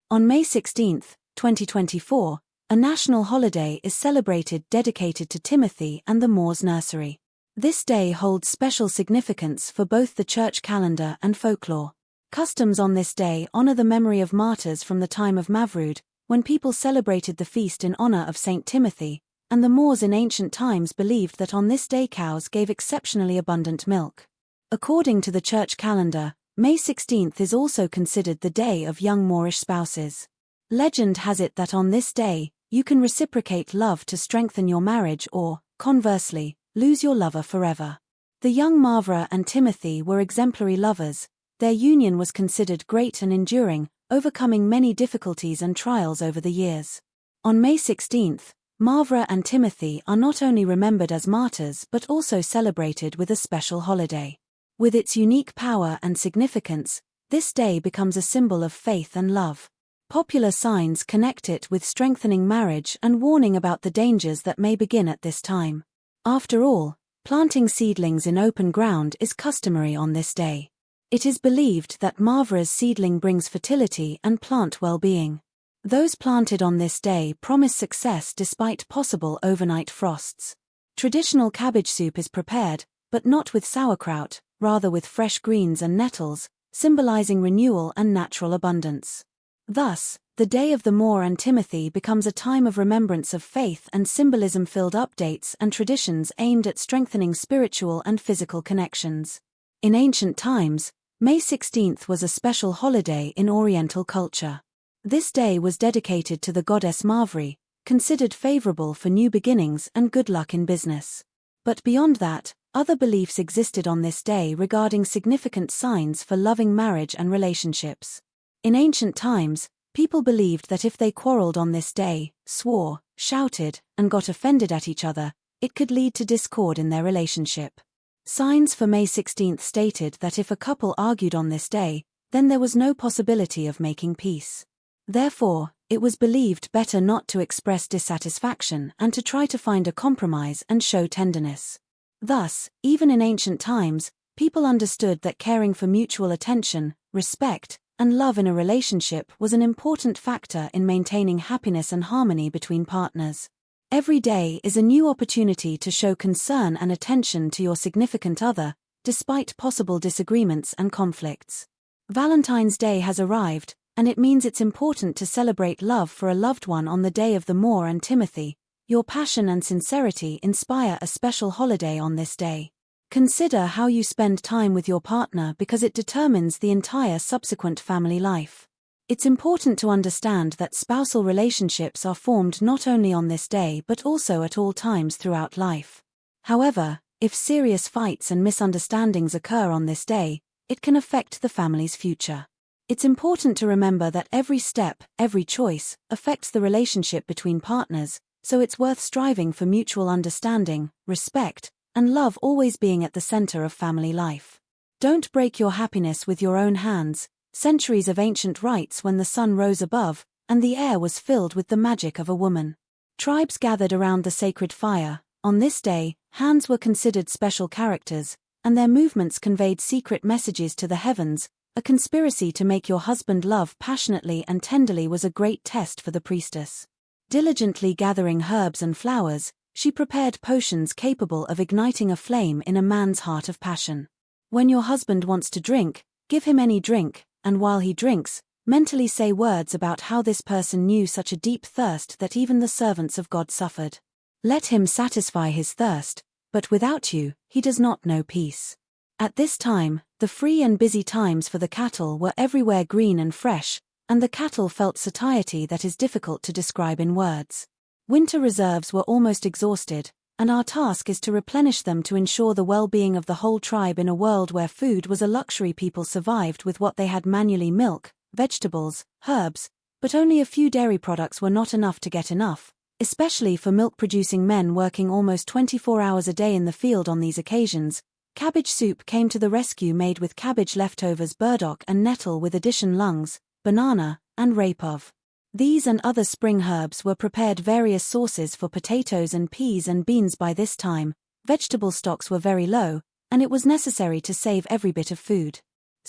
On May 16, 2024, a national holiday is celebrated dedicated to Timothy and the Moor's Nursery. This day holds special significance for both the church calendar and folklore. Customs on this day honor the memory of martyrs from the time of Mavrude, when people celebrated the feast in honor of Saint Timothy, and the Moors in ancient times believed that on this day cows gave exceptionally abundant milk. According to the church calendar, May 16 is also considered the day of young Moorish spouses. Legend has it that on this day, you can reciprocate love to strengthen your marriage or, conversely, lose your lover forever. The young Mavra and Timothy were exemplary lovers. Their union was considered great and enduring, overcoming many difficulties and trials over the years. On May 16, Mavra and Timothy are not only remembered as martyrs but also celebrated with a special holiday. With its unique power and significance, this day becomes a symbol of faith and love. Popular signs connect it with strengthening marriage and warning about the dangers that may begin at this time. After all, planting seedlings in open ground is customary on this day. It is believed that Mavra's seedling brings fertility and plant well-being. Those planted on this day promise success despite possible overnight frosts. Traditional cabbage soup is prepared, but not with sauerkraut, rather with fresh greens and nettles, symbolizing renewal and natural abundance. Thus, the Day of the Moor and Timothy becomes a time of remembrance of faith and symbolism-filled updates and traditions aimed at strengthening spiritual and physical connections. In ancient times, May 16 was a special holiday in Oriental culture. This day was dedicated to the goddess Mavri, considered favorable for new beginnings and good luck in business. But beyond that, other beliefs existed on this day regarding significant signs for loving marriage and relationships. In ancient times, people believed that if they quarreled on this day, swore, shouted, and got offended at each other, it could lead to discord in their relationship. Signs for May 16 stated that if a couple argued on this day, then there was no possibility of making peace. Therefore, it was believed better not to express dissatisfaction and to try to find a compromise and show tenderness. Thus, even in ancient times, people understood that caring for mutual attention, respect, and love in a relationship was an important factor in maintaining happiness and harmony between partners. Every day is a new opportunity to show concern and attention to your significant other, despite possible disagreements and conflicts. Valentine's Day has arrived, and it means it's important to celebrate love for a loved one on the Day of the Moor and Timothy. Your passion and sincerity inspire a special holiday on this day. Consider how you spend time with your partner because it determines the entire subsequent family life. It's important to understand that spousal relationships are formed not only on this day but also at all times throughout life. However, if serious fights and misunderstandings occur on this day, it can affect the family's future. It's important to remember that every step, every choice, affects the relationship between partners, so it's worth striving for mutual understanding, respect, and love always being at the center of family life. Don't break your happiness with your own hands. Centuries of ancient rites when the sun rose above, and the air was filled with the magic of a woman. Tribes gathered around the sacred fire. On this day, hands were considered special characters, and their movements conveyed secret messages to the heavens. A conspiracy to make your husband love passionately and tenderly was a great test for the priestess. Diligently gathering herbs and flowers, she prepared potions capable of igniting a flame in a man's heart of passion. When your husband wants to drink, give him any drink, and while he drinks, mentally say words about how this person knew such a deep thirst that even the servants of God suffered. Let him satisfy his thirst, but without you, he does not know peace. At this time, the free and busy times for the cattle were everywhere green and fresh, and the cattle felt satiety that is difficult to describe in words. Winter reserves were almost exhausted, and our task is to replenish them to ensure the well-being of the whole tribe in a world where food was a luxury. People survived with what they had manually: milk, vegetables, herbs, but only a few dairy products were not enough to get enough, especially for milk-producing men working almost 24 hours a day in the field on these occasions. Cabbage soup came to the rescue, made with cabbage leftovers, burdock and nettle with addition lungs, banana, and rapove. These and other spring herbs were prepared various sauces for potatoes and peas and beans. By this time, vegetable stocks were very low, and it was necessary to save every bit of food.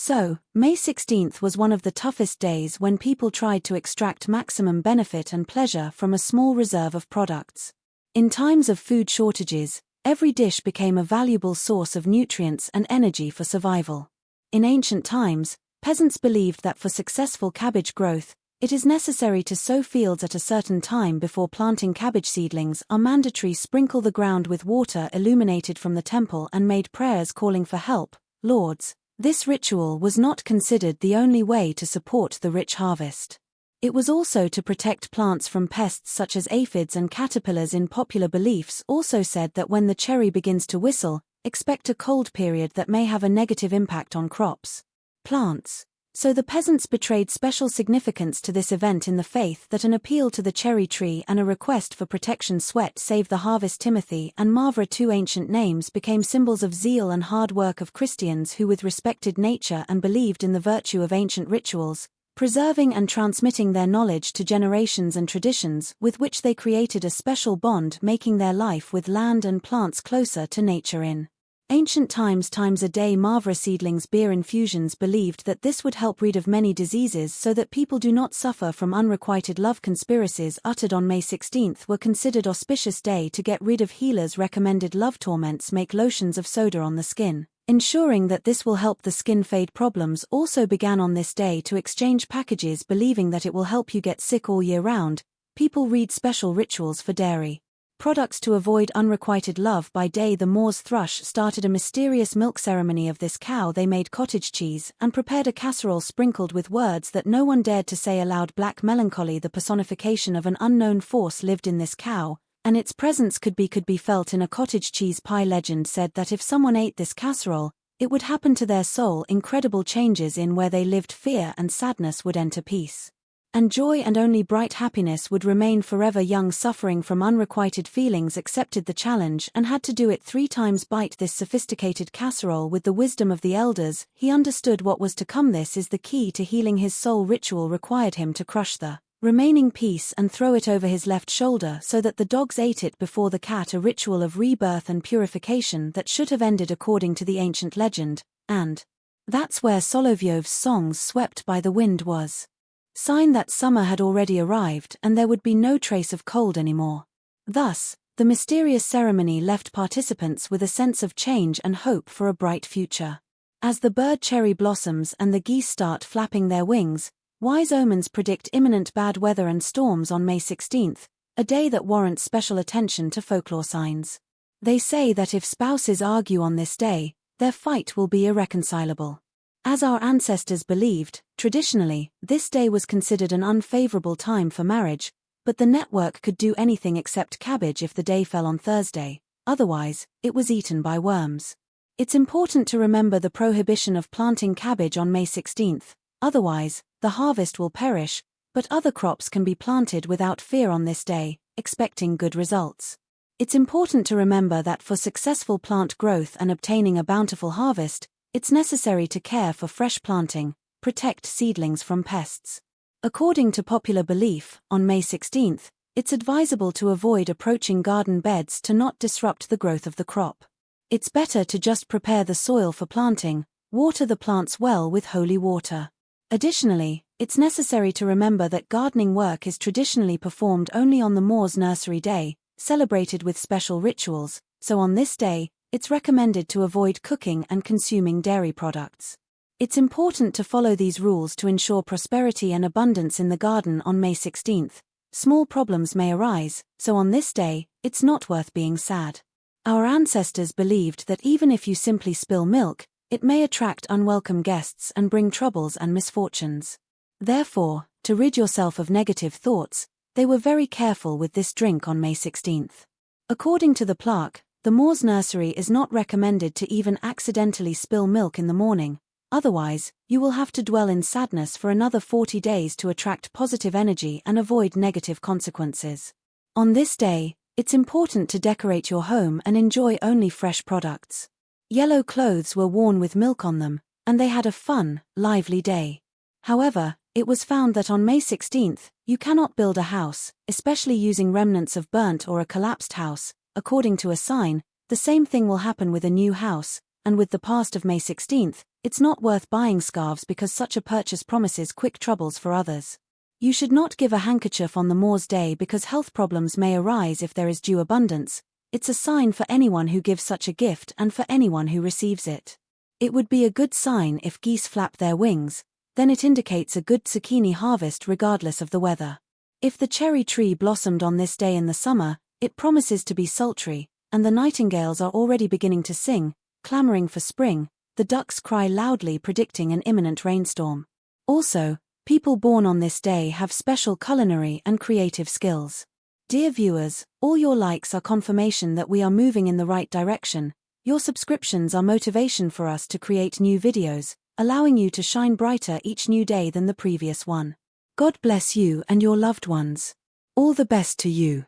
So, May 16th was one of the toughest days when people tried to extract maximum benefit and pleasure from a small reserve of products. In times of food shortages, every dish became a valuable source of nutrients and energy for survival. In ancient times, peasants believed that for successful cabbage growth, it is necessary to sow fields at a certain time before planting. Cabbage seedlings are mandatory. Sprinkle the ground with water illuminated from the temple and made prayers calling for help, lords. This ritual was not considered the only way to support the rich harvest. It was also to protect plants from pests such as aphids and caterpillars. In popular beliefs also said that when the cherry begins to whistle, expect a cold period that may have a negative impact on crops. Plants. So the peasants betrayed special significance to this event in the faith that an appeal to the cherry tree and a request for protection. Sweat saved the harvest. Timothy and Mavra, two ancient names, became symbols of zeal and hard work of Christians who respected nature and believed in the virtue of ancient rituals, preserving and transmitting their knowledge to generations and traditions with which they created a special bond, making their life with land and plants closer to nature. In ancient times a day Mavra seedlings beer infusions believed that this would help rid of many diseases so that people do not suffer from unrequited love. Conspiracies uttered on May 16th were considered auspicious day to get rid of. Healers recommended love torments. Make lotions of soda on the skin, ensuring that this will help the skin fade. Problems also began on this day to exchange packages believing that it will help you get sick all year round. People read special rituals for dairy products to avoid unrequited love. By day the Moors thrush started a mysterious milk ceremony of this cow. They made cottage cheese and prepared a casserole sprinkled with words that no one dared to say aloud. Black melancholy, the personification of an unknown force, lived in this cow, and its presence could be felt in a cottage cheese pie. Legend said that if someone ate this casserole, it would happen to their soul incredible changes. In where they lived, fear and sadness would enter peace and joy, and only bright happiness would remain forever. Young, suffering from unrequited feelings, accepted the challenge and had to do it 3 times. Bite this sophisticated casserole with the wisdom of the elders. He understood what was to come. This is the key to healing his soul. Ritual required him to crush the remaining piece and throw it over his left shoulder so that the dogs ate it before the cat. A ritual of rebirth and purification that should have ended according to the ancient legend, and that's where Solovyov's songs Swept by the Wind was sign that summer had already arrived and there would be no trace of cold anymore. Thus, the mysterious ceremony left participants with a sense of change and hope for a bright future. As the bird cherry blossoms and the geese start flapping their wings, wise omens predict imminent bad weather and storms on May 16th, a day that warrants special attention to folklore signs. They say that if spouses argue on this day, their fight will be irreconcilable. As our ancestors believed, traditionally, this day was considered an unfavorable time for marriage, but the network could do anything except cabbage if the day fell on Thursday, otherwise, it was eaten by worms. It's important to remember the prohibition of planting cabbage on May 16th, otherwise, the harvest will perish, but other crops can be planted without fear on this day, expecting good results. It's important to remember that for successful plant growth and obtaining a bountiful harvest, it's necessary to care for fresh planting, protect seedlings from pests. According to popular belief, on May 16th, it's advisable to avoid approaching garden beds to not disrupt the growth of the crop. It's better to just prepare the soil for planting, water the plants well with holy water. Additionally, it's necessary to remember that gardening work is traditionally performed only on the Moors' nursery day, celebrated with special rituals, so on this day, it's recommended to avoid cooking and consuming dairy products. It's important to follow these rules to ensure prosperity and abundance in the garden on May 16th. Small problems may arise, so on this day, it's not worth being sad. Our ancestors believed that even if you simply spill milk, it may attract unwelcome guests and bring troubles and misfortunes. Therefore, to rid yourself of negative thoughts, they were very careful with this drink on May 16th. According to the plaque, the Moors' nursery is not recommended to even accidentally spill milk in the morning, otherwise, you will have to dwell in sadness for another 40 days to attract positive energy and avoid negative consequences. On this day, it's important to decorate your home and enjoy only fresh products. Yellow clothes were worn with milk on them, and they had a fun, lively day. However, it was found that on May 16th, you cannot build a house, especially using remnants of burnt or a collapsed house. According to a sign, the same thing will happen with a new house, and with the past of May 16th, It's not worth buying scarves because such a purchase promises quick troubles for others. You should not give a handkerchief on the Moors' Day because health problems may arise if there is due abundance. It's a sign for anyone who gives such a gift and for anyone who receives it. It would be a good sign if geese flap their wings, then it indicates a good zucchini harvest regardless of the weather. If the cherry tree blossomed on this day in the summer, it promises to be sultry, and the nightingales are already beginning to sing, clamoring for spring. The ducks cry loudly predicting an imminent rainstorm. Also, people born on this day have special culinary and creative skills. Dear viewers, all your likes are confirmation that we are moving in the right direction. Your subscriptions are motivation for us to create new videos, allowing you to shine brighter each new day than the previous one. God bless you and your loved ones. All the best to you.